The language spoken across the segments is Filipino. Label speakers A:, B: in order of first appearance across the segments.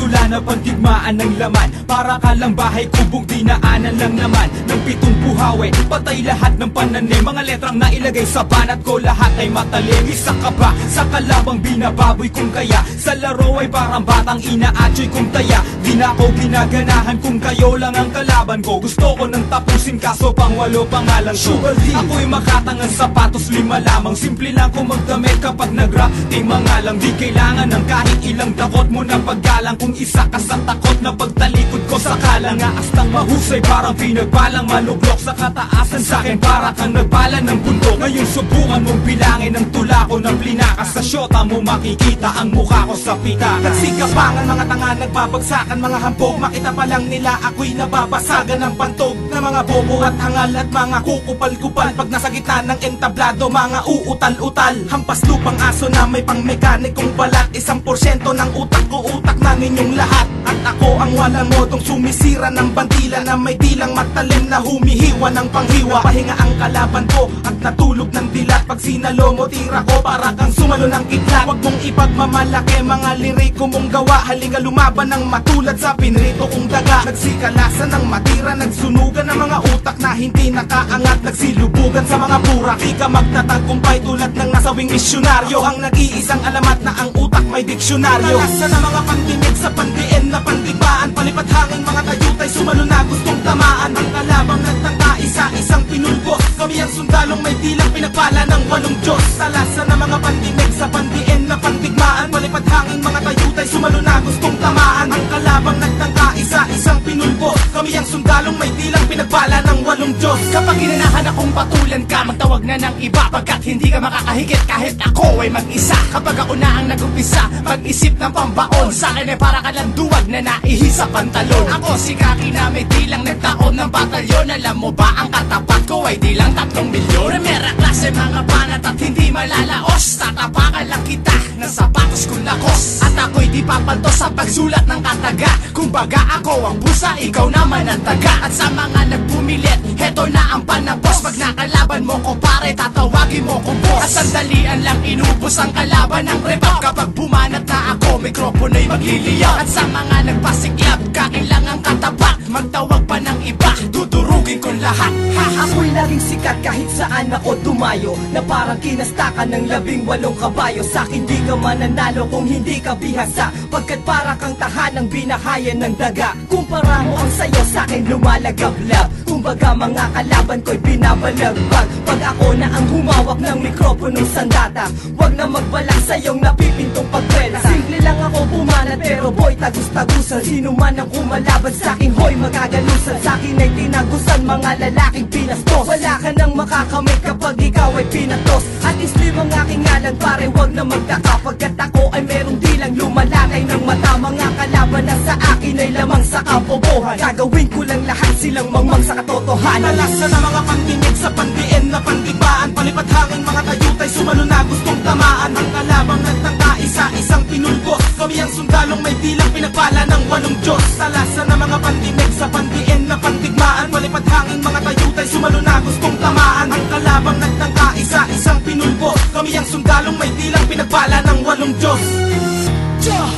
A: tula na pandigmaan ng laman. Para ka lang bahay kubong dinaanan lang naman ng 7 buhawi. Patay lahat ng pananim, mga letrang nailagay sa banat ko, lahat ay matalim. Isa ka ba sa kalabang binababoy kung kaya? Sa laro ay parang batang inaatsoy kung taya. Di na ako ginaganahan kung kayo lang ang kalaban ko. Gusto ko nang tapusin kaso pang 8 pangalan ko. Ako'y makatangang sapatos 5 lamang. Simple lang kung magdamit kapag nag-rap. Di mga lang, di kailangan ng kahit ilang dakot mo na paggalang. Kung isa ka sa takot na pagtalikod ko sa kalang. Aastang mahusay parang pinagbalang maluglok sa kataasan. Sa'kin para kang nagbala ng bundok. Ngayon subukan mong bilangin ang tula ko ng plinaka. Sa syota mo makikita ang mukha ko sa pitaka.
B: Nagsikapangan mga tanga, nagbabagsakan mga hampog. Makita pa lang nila ako'y nababasagan ng pantog na mga bobo at hangal at mga kukupal-kupal. Pag nasa gitna ng entablado, mga uutal-utal. Hampas lupang aso na may pang mekanikong balat. 1% ng utak ko, utak na ninyong lahat. At ako ang walang modong sumisira ng bandila na may dilang matalim na humihiwa ng panghiwa. Pahinga ang kalaban ko at natulog ng dilat. Pag sinalo mo tira ko para kang sumalo ng kidlat. Huwag mong ipagmamalaki mga liriko mong gawa. Halika lumaban ng matulad sa pinrito kong daga. Nagsikalasan ng matira, nagsunugan ng mga utak na hindi nakaangat. Nagsilubugan sa mga burak, di ka magtatagumpay tulad ng nasawing misyonaryo. Ang nag-iisang alamat na ang utak may diksyonaryo. Nalasan ng mga pandinig sa pandiin na pandigbaan. Palipad hangin mga tayutay sumalo na gustong tamaan. Ang kalabang nagtangka isa-isang pinulbos. Kami ang sundalong may dilang pinagpala ng 8 Diyos. Talasan ng mga pandinig sa pandiin na pandigmaan. Palipad hangin mga tayutay sumalo na gustong tamaan. Ang kalabang nagtangka isa-isang pinulbos. Kami ang sundalong may dilang pinagpala ng 8 Diyos. Kapag inanahan akong patulan ka, magtawag na ng iba. Pagkat hindi ka makakahigit kahit ako ay mag-isa. Kapag ako na ang nag-umpisa mag-isip ng pambaon, sa akin ay para ka lang duwag na naihi sa pantalon. Ako si Kaki na may dilang nagtaon ng batalyon. Alam mo ba ang katapat ko ay dilang 3 milyon. Primera klase mga banat at hindi malalaos. Tatapakan lang kita ng sapatos kong lakos. At ako'y di papalto sa pagsulat ng kataga. Kumbaga ako ang busa, ikaw naman ang taga. At sa mga nagpumilit, heto na ang panapos. Pag nakalaban mo ko pare, tatawagin mo ko boss. At sandalian lang inubos ang kalaban ng repap. Kapag bumanat na ako, mikropono'y magliliyaw. At sa mga nagpasiklab, kakailangang katabak. Magtawag pa ng iba, dudurugin ko lahat.
C: Ako'y laging sikat kahit saan ako dumayo. Na parang kinastakan ng 18 kabayo. Sa'kin di ka mananalo kung hindi ka bihasa. Pagkat para kang tahanang binahayan ng daga. Kumpara mo ang sayo, sa'kin lumalagablab. Kumbaga mga kalaban ko'y binabalagbag. Pag ako na ang humawak ng mikroponong sandata, wag na magbalak sa'yong napipintong pagwela. Simple lang ako bumanat pero boy tagus-tagusan. Sino man ang kumalaban sa'kin, hoy magagalusan. Sa'kin ay tinagusan mga lalaking pinastos. Wala ka nang makakamit kapag ikaw ay pinatos. At islim ang aking ngalan pare, wag na magtaka. Pagkat ako ay merong dilang lumalatay ng mata. Mga kalaban na sa akin ay lamang sa kabobohan. Gagawin ko lang lahat silang mangmang sa katotohanan.
B: Nalasan ng mga pandinig sa pandiin na pandigbaan. Palipad hangin mga tayutay sumalo na gustong tamaan. Ang kalabang nagtangka isa-isang pinulbos. Kami ang sundalong may dilang pinagpala ng 8 Diyos. Talasan ng mga pandinig sa pandiin na pandigmaan. Palipad hangin mga tayutay sumalo na gustong tamaan. Ang kalabang nagtangka isa-isang pinulbos. Kami ang sundalong may dilang pinagpala ng 8 Diyos.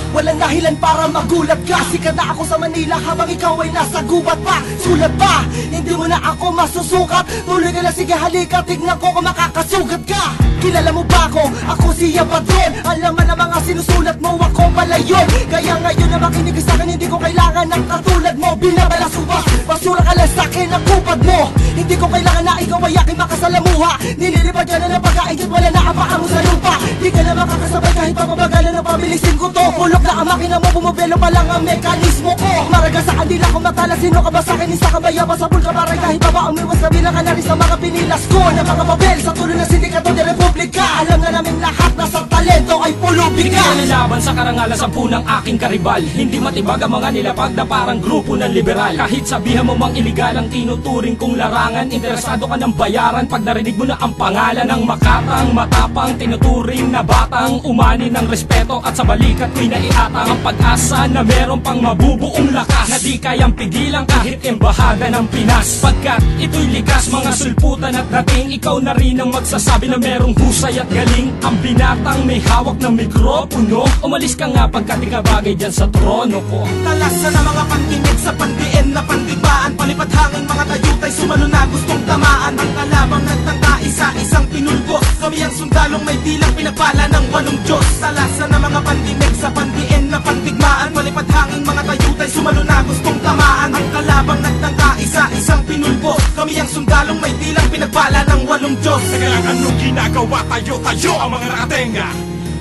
C: Walang dahilan para magulat ka. Sikat na ako sa Manila habang ikaw ay nasa gubat pa. Sulat pa, hindi mo na ako masusukat. Tuloy ka na, sige halika, tignan ko kung makakasugat ka. Kilala mo ba ako? Ako si Yapadron. Alam mo na mga sinusulat mo, ako pala yun. Kaya ngayon na makinig sa akin, hindi ko kailangan ng katulad mo. Binabalasubas, basura ka lang sa akin ang kupad mo. Hindi ko kailangan na ikaw ay aking makasalamuha. Nililipad ka na ng pagkaigit, wala na ang paa mo sa lupa. Di ka na makakasabay kahit pamabagalan ng pabilisin ko to. Pulok na ang makina mo, bumubelo pa lang ang mekanismo ko. Maragal sa kandila ko matala, sino ka ba sa akin? Isa ka ba yaba sa bulka paray kahit baba umiwas na bilang ka na rin sa mga pinilas ko. Na mga mabel sa tuloy ng sindikato de Republika. Alam na namin lahat na sa talento ay pulubi ka.
A: Hindi ka nalaban sa karangalan sa punang aking karibal. Hindi matibag ang mga nilapag na parang grupo ng liberal. Kahit sabihan mo mang iligal ang tinuturing kong larangan, interesado ka ng bayaran pag narinig mo na ang pangalan ng makatang, matapang, tinuturing na batang umani ng respeto at sa balikat ko'y naiaral. Inihahatang ang pag-asa na meron pang mabubuong lakas, na di kayang pigilan kahit embahada ng Pinas. Pagkat ito'y likas, mga sulputan at dating, ikaw na rin ang magsasabi na merong husay at galing. Ang binatang may hawak ng mikropono, umalis ka nga pagkat ikabagay dyan sa trono ko.
B: Talasan na mga pandinig sa pandiin na pandibaan, palipad hangin mga tayutay sumalo na gustong tamaan. Ang kalabang nagtangka isa-isang pinulbos, kami ang sundalong may dilang pinagpala ng 8 Diyos. Talasan na mga pandinig sa pandiin na pandigmaan, palipad hangin mga tayutay sumalo na gustong tamaan. Ang kalabang nagtangka isa-isang pinulbos, kami ang sundalong may dilang pinagpala ng 8 Diyos.
D: Teka lang, anong ginagawa tayo ang mga nakatenga?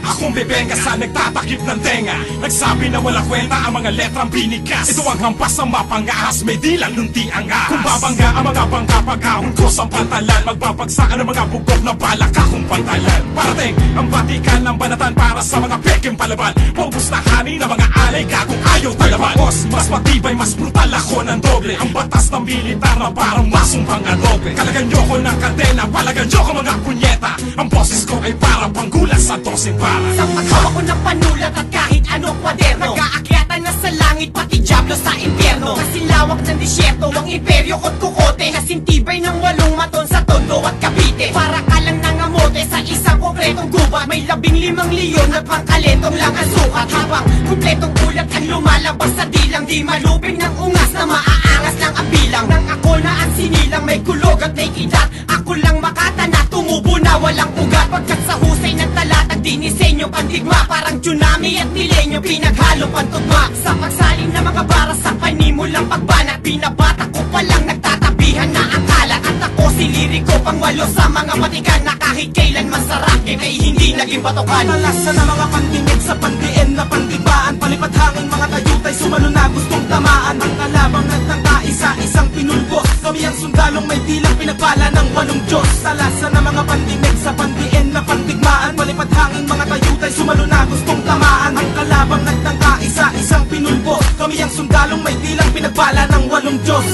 D: Akong bebenga sa nagtatakip ng tenga, nagsabi na wala kwenta ang mga letrang binigas. Ito ang hampas ng mapangahas, may dilang lunti ang ahas. Kung babangga ang mga bangka pag-ahon ko sa pantalan, magbabagsakan ang mga bugok na balak akong pantalan. Parating ang batikan ng banatan para sa mga peking palaban, paubos na hani ng mga alay kagong ayaw talaban. Boss, mas matibay, mas brutal ako ng doble, ang batas ng militar na parang masumpang adobe. Kalagan nyo ko ng kadena, palagan nyo ko mga punyeta, ang boses ko ay parang panggulas sa 12 para.
C: Sa paghawa ko ng panulat at kahit anong kwaderno, nag-aakyatan na sa langit pati diablo sa impyerno. Kasi lawak ng disyerto ang imperyo ko't kukote, kasintibay ng 8 maton sa Tondo at Cavite. Para ka lang nangamote sa isang kompletong gubat, may 15 leon at pangkalentong lang ang sukat. Habang kompletong ulat ang lumalabas sa dilang, di maluping ng ungas na maaangas lang ang bilang. Nang ako na ang sinilang, may kulog at may kidat, ako lang makatana, tumubo na walang ugat. Pagkat sa husay ng talatag, dinisenyo pandigma, parang tsunami at milenyo, pinaghalo pantugma. Sa pagsaling na mga bara, sa panimulang pagbanat, binabata ko palang nagtatabihan na ang kalat. At ako si liriko pang 8 sa mga patikan, na kahit kailan masarap ay hindi naging patokan.
B: Talasan na mga pandinig sa pandiin na pandibaan, palipad hangin mga tayutay sumalo na gustong tamaan. Ang kalabang nagtangka isa-isang pinulbos, kami ang sundalong may dilang pinagpala ng 8 Diyos. Talasan na mga pandinig sa pandiin na pandigmaan, palipad hangin mga tayutay sumalo na gustong tamaan. Ang kalabang nagtangka isa-isang pinulbos, kami ang sundalong may dilang pinagpala ng 8 Diyos.